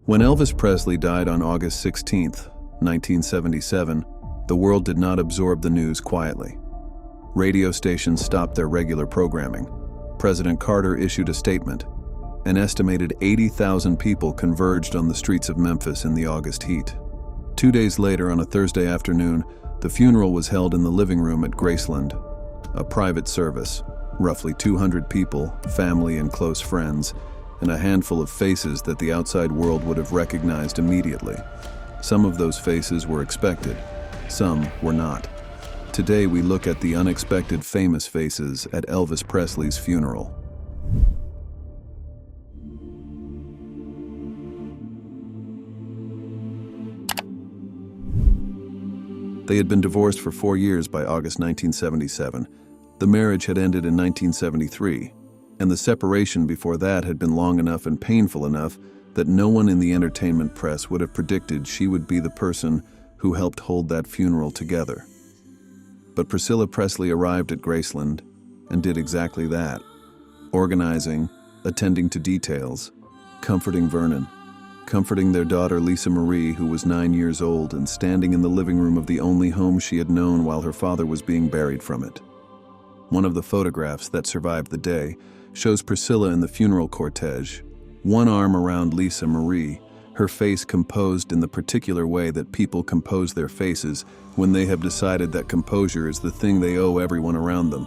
When Elvis Presley died on August 16, 1977, the world did not absorb the news quietly. Radio stations stopped their regular programming. President Carter issued a statement. An estimated 80,000 people converged on the streets of Memphis in the August heat. 2 days later, on a Thursday afternoon, the funeral was held in the living room at Graceland, a private service. Roughly 200 people, family and close friends, and a handful of faces that the outside world would have recognized immediately. Some of those faces were expected, some were not. Today we look at the unexpected famous faces at Elvis Presley's funeral. They had been divorced for 4 years by August 1977. The marriage had ended in 1973, and the separation before that had been long enough and painful enough that no one in the entertainment press would have predicted she would be the person who helped hold that funeral together. But Priscilla Presley arrived at Graceland and did exactly that, organizing, attending to details, comforting Vernon, comforting their daughter Lisa Marie, who was 9 years old and standing in the living room of the only home she had known while her father was being buried from it. One of the photographs that survived the day shows Priscilla in the funeral cortege, one arm around Lisa Marie, her face composed in the particular way that people compose their faces when they have decided that composure is the thing they owe everyone around them.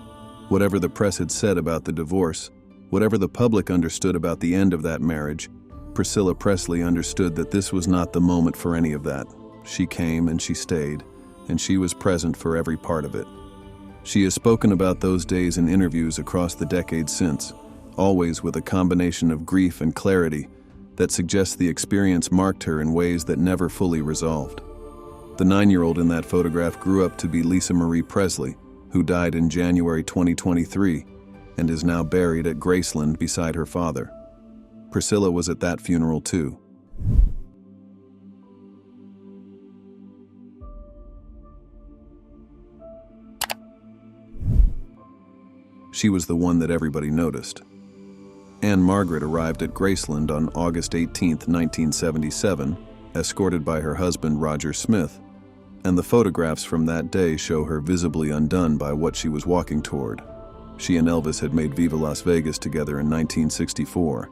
Whatever the press had said about the divorce, whatever the public understood about the end of that marriage, Priscilla Presley understood that this was not the moment for any of that. She came and she stayed, and she was present for every part of it. She has spoken about those days in interviews across the decades since, always with a combination of grief and clarity that suggests the experience marked her in ways that never fully resolved. The 9-year-old in that photograph grew up to be Lisa Marie Presley, who died in January 2023 and is now buried at Graceland beside her father. Priscilla was at that funeral too. She was the one that everybody noticed. Ann-Margret arrived at Graceland on August 18, 1977, escorted by her husband Roger Smith, and the photographs from that day show her visibly undone by what she was walking toward. She and Elvis had made Viva Las Vegas together in 1964,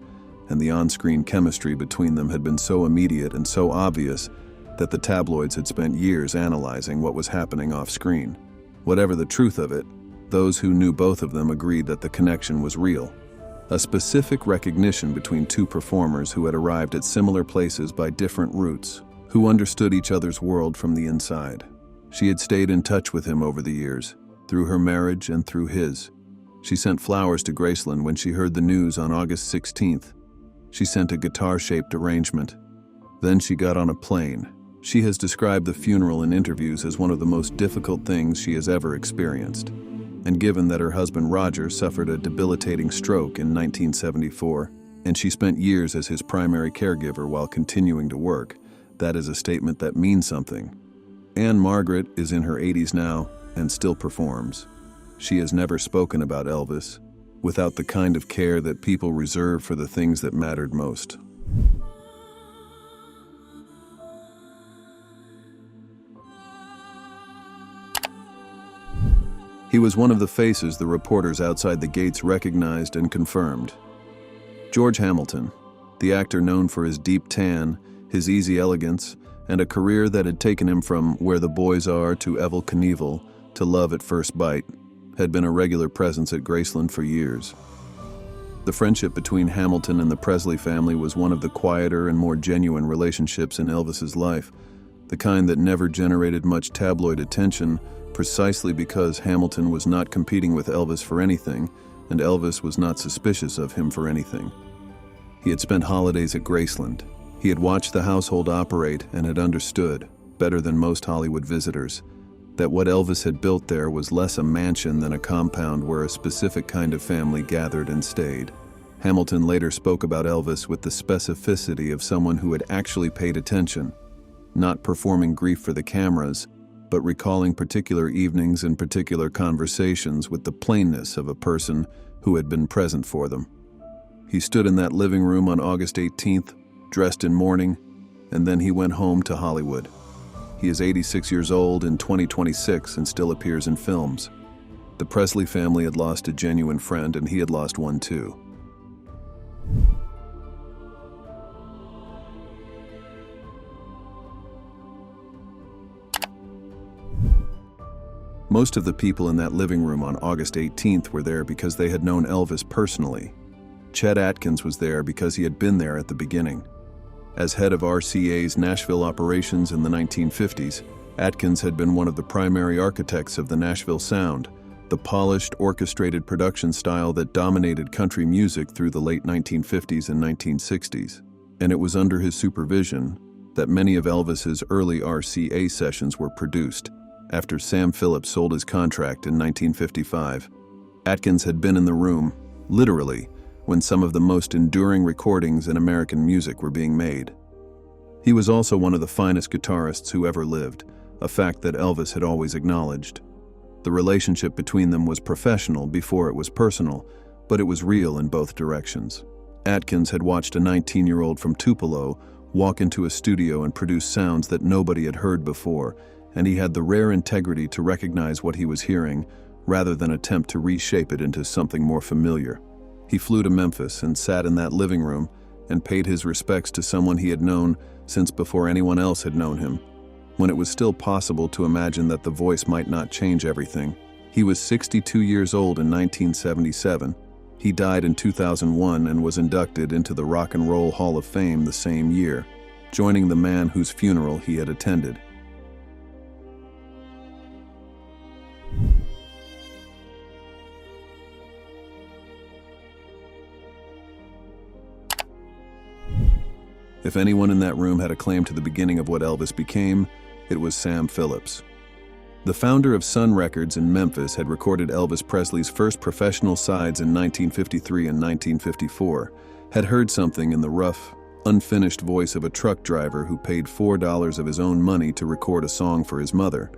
and the on-screen chemistry between them had been so immediate and so obvious that the tabloids had spent years analyzing what was happening off-screen. Whatever the truth of it, those who knew both of them agreed that the connection was real. A specific recognition between two performers who had arrived at similar places by different routes, who understood each other's world from the inside. She had stayed in touch with him over the years, through her marriage and through his. She sent flowers to Graceland when she heard the news on August 16th. She sent a guitar-shaped arrangement. Then she got on a plane. She has described the funeral in interviews as one of the most difficult things she has ever experienced. And given that her husband Roger suffered a debilitating stroke in 1974, and she spent years as his primary caregiver while continuing to work, that is a statement that means something. Ann-Margret is in her 80s now and still performs. She has never spoken about Elvis without the kind of care that people reserve for the things that mattered most. He was one of the faces the reporters outside the gates recognized and confirmed. George Hamilton, the actor known for his deep tan, his easy elegance, and a career that had taken him from Where the Boys Are to Evel Knievel to Love at First Bite, had been a regular presence at Graceland for years. The friendship between Hamilton and the Presley family was one of the quieter and more genuine relationships in Elvis's life, the kind that never generated much tabloid attention, precisely because Hamilton was not competing with Elvis for anything, and Elvis was not suspicious of him for anything. He had spent holidays at Graceland. He had watched the household operate and had understood, better than most Hollywood visitors, that what Elvis had built there was less a mansion than a compound where a specific kind of family gathered and stayed. Hamilton later spoke about Elvis with the specificity of someone who had actually paid attention, not performing grief for the cameras, but recalling particular evenings and particular conversations with the plainness of a person who had been present for them. He stood in that living room on August 18th, dressed in mourning, and then he went home to Hollywood. He is 86 years old in 2026 and still appears in films. The Presley family had lost a genuine friend, and he had lost one too. Most of the people in that living room on August 18th were there because they had known Elvis personally. Chet Atkins was there because he had been there at the beginning. As head of RCA's Nashville operations in the 1950s, Atkins had been one of the primary architects of the Nashville sound, the polished, orchestrated production style that dominated country music through the late 1950s and 1960s. And it was under his supervision that many of Elvis's early RCA sessions were produced. After Sam Phillips sold his contract in 1955, Atkins had been in the room, literally, when some of the most enduring recordings in American music were being made. He was also one of the finest guitarists who ever lived, a fact that Elvis had always acknowledged. The relationship between them was professional before it was personal, but it was real in both directions. Atkins had watched a 19-year-old from Tupelo walk into a studio and produce sounds that nobody had heard before, and he had the rare integrity to recognize what he was hearing, rather than attempt to reshape it into something more familiar. He flew to Memphis and sat in that living room and paid his respects to someone he had known since before anyone else had known him, when it was still possible to imagine that the voice might not change everything. He was 62 years old in 1977. He died in 2001 and was inducted into the Rock and Roll Hall of Fame the same year, joining the man whose funeral he had attended. If anyone in that room had a claim to the beginning of what Elvis became, it was Sam Phillips. The founder of Sun Records in Memphis had recorded Elvis Presley's first professional sides in 1953 and 1954, had heard something in the rough, unfinished voice of a truck driver who paid $4 of his own money to record a song for his mother,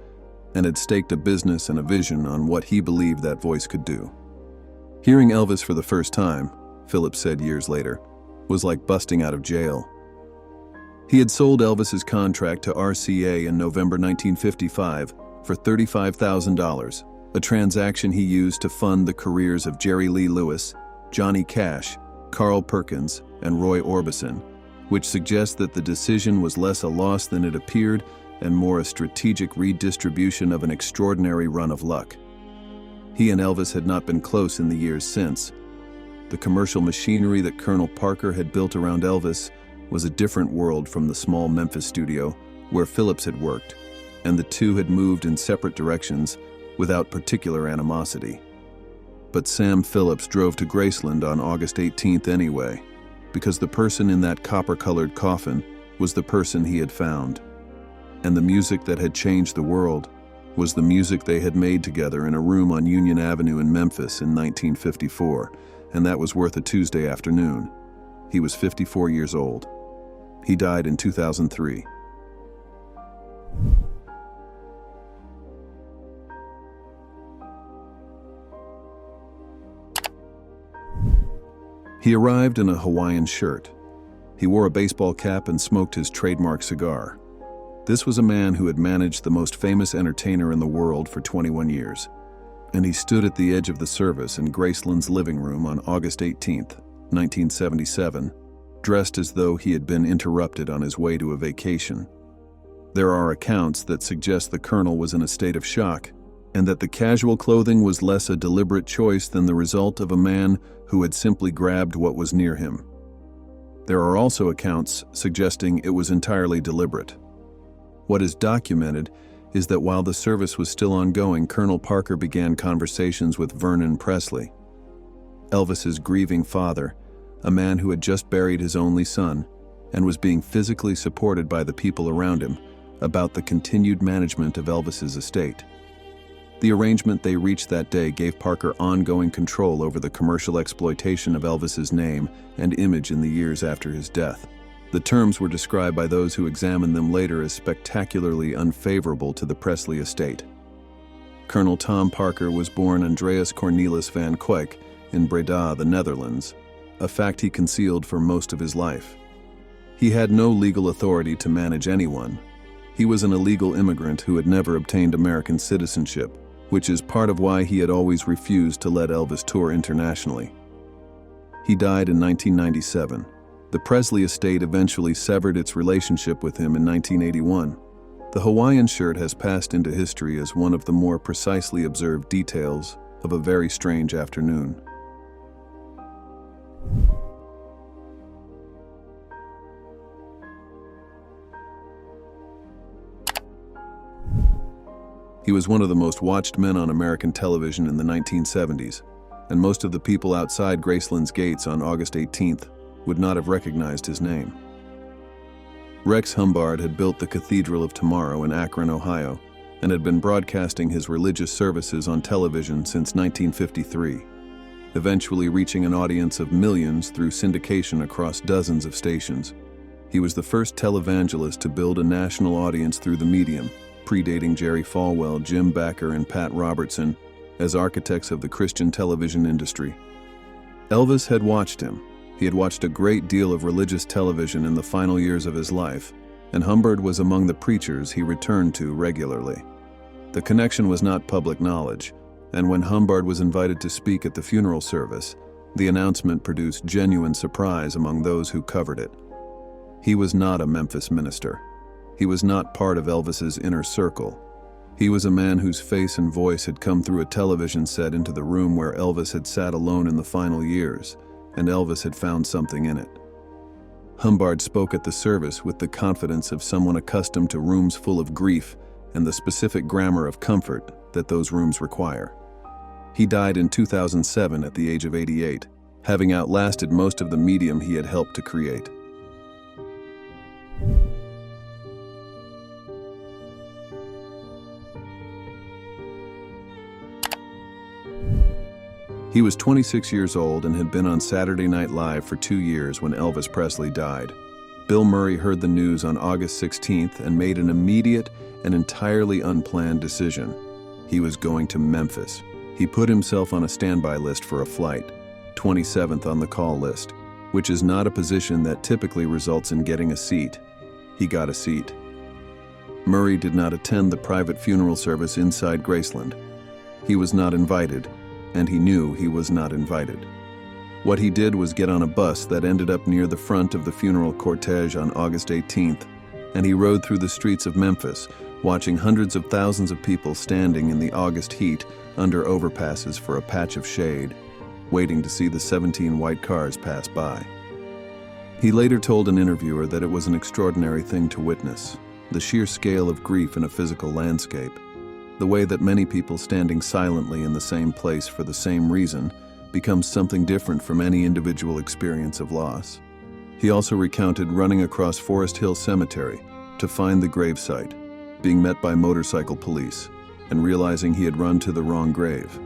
and had staked a business and a vision on what he believed that voice could do. Hearing Elvis for the first time, Phillips said years later, was like busting out of jail. He had sold Elvis's contract to RCA in November 1955 for $35,000, a transaction he used to fund the careers of Jerry Lee Lewis, Johnny Cash, Carl Perkins, and Roy Orbison, which suggests that the decision was less a loss than it appeared and more a strategic redistribution of an extraordinary run of luck. He and Elvis had not been close in the years since. The commercial machinery that Colonel Parker had built around Elvis was a different world from the small Memphis studio where Phillips had worked, and the two had moved in separate directions without particular animosity. But Sam Phillips drove to Graceland on August 18th anyway, because the person in that copper-colored coffin was the person he had found. And the music that had changed the world was the music they had made together in a room on Union Avenue in Memphis in 1954, and that was worth a Tuesday afternoon. He was 54 years old. He died in 2003. He arrived in a Hawaiian shirt. He wore a baseball cap and smoked his trademark cigar. This was a man who had managed the most famous entertainer in the world for 21 years, and he stood at the edge of the service in Graceland's living room on August 18th, 1977, dressed as though he had been interrupted on his way to a vacation. There are accounts that suggest the colonel was in a state of shock, and that the casual clothing was less a deliberate choice than the result of a man who had simply grabbed what was near him. There are also accounts suggesting it was entirely deliberate. What is documented is that while the service was still ongoing, Colonel Parker began conversations with Vernon Presley, Elvis's grieving father, a man who had just buried his only son and was being physically supported by the people around him, about the continued management of Elvis's estate. The arrangement they reached that day gave Parker ongoing control over the commercial exploitation of Elvis's name and image in the years after his death. The terms were described by those who examined them later as spectacularly unfavorable to the Presley estate. Colonel Tom Parker was born Andreas Cornelis van Kuijk in Breda, the Netherlands, a fact he concealed for most of his life. He had no legal authority to manage anyone. He was an illegal immigrant who had never obtained American citizenship, which is part of why he had always refused to let Elvis tour internationally. He died in 1997. The Presley estate eventually severed its relationship with him in 1981. The Hawaiian shirt has passed into history as one of the more precisely observed details of a very strange afternoon. He was one of the most watched men on American television in the 1970s, and most of the people outside Graceland's gates on August 18th would not have recognized his name. Rex Humbard had built the Cathedral of Tomorrow in Akron, Ohio, and had been broadcasting his religious services on television since 1953, eventually reaching an audience of millions through syndication across dozens of stations. He was the first televangelist to build a national audience through the medium, predating Jerry Falwell, Jim Bakker, and Pat Robertson as architects of the Christian television industry. Elvis had watched him. He had watched a great deal of religious television in the final years of his life, and Humbard was among the preachers he returned to regularly. The connection was not public knowledge, and when Humbard was invited to speak at the funeral service, the announcement produced genuine surprise among those who covered it. He was not a Memphis minister. He was not part of Elvis's inner circle. He was a man whose face and voice had come through a television set into the room where Elvis had sat alone in the final years, and Elvis had found something in it. Humbard spoke at the service with the confidence of someone accustomed to rooms full of grief and the specific grammar of comfort that those rooms require. He died in 2007 at the age of 88, having outlasted most of the medium he had helped to create. He was 26 years old and had been on Saturday Night Live for 2 years when Elvis Presley died. Bill Murray heard the news on August 16th and made an immediate and entirely unplanned decision. He was going to Memphis. He put himself on a standby list for a flight, 27th on the call list, which is not a position that typically results in getting a seat. He got a seat. Murray did not attend the private funeral service inside Graceland. He was not invited, and he knew he was not invited. What he did was get on a bus that ended up near the front of the funeral cortege on August 18th, and he rode through the streets of Memphis, watching hundreds of thousands of people standing in the August heat under overpasses for a patch of shade, waiting to see the 17 white cars pass by. He later told an interviewer that it was an extraordinary thing to witness, the sheer scale of grief in a physical landscape, the way that many people standing silently in the same place for the same reason becomes something different from any individual experience of loss. He also recounted running across Forest Hill Cemetery to find the gravesite, being met by motorcycle police, and realizing he had run to the wrong grave.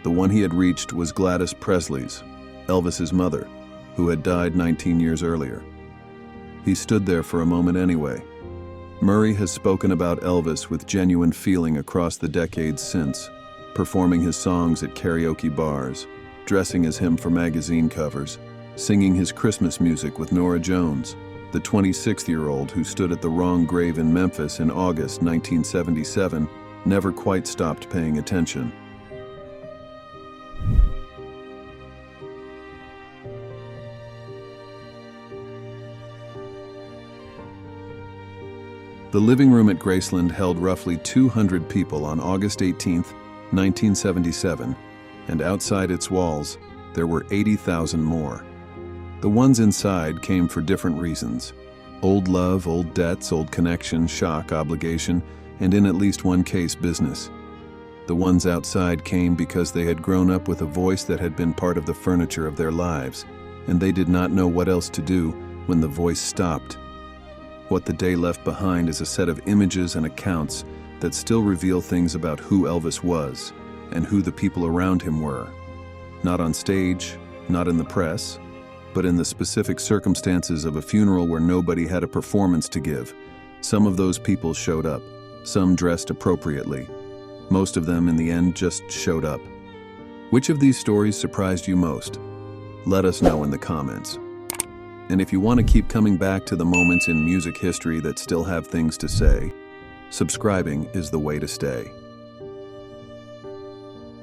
The one he had reached was Gladys Presley's, Elvis's mother, who had died 19 years earlier. He stood there for a moment anyway. Murray has spoken about Elvis with genuine feeling across the decades since, performing his songs at karaoke bars, dressing as him for magazine covers, singing his Christmas music with Norah Jones, the 26-year-old who stood at the wrong grave in Memphis in August 1977, never quite stopped paying attention. The living room at Graceland held roughly 200 people on August 18, 1977, and outside its walls, there were 80,000 more. The ones inside came for different reasons: old love, old debts, old connection, shock, obligation, and in at least one case, business. The ones outside came because they had grown up with a voice that had been part of the furniture of their lives, and they did not know what else to do when the voice stopped. What the day left behind is a set of images and accounts that still reveal things about who Elvis was and who the people around him were. Not on stage, not in the press, but in the specific circumstances of a funeral where nobody had a performance to give. Some of those people showed up, some dressed appropriately. Most of them, in the end, just showed up. Which of these stories surprised you most? Let us know in the comments. And if you want to keep coming back to the moments in music history that still have things to say, subscribing is the way to stay.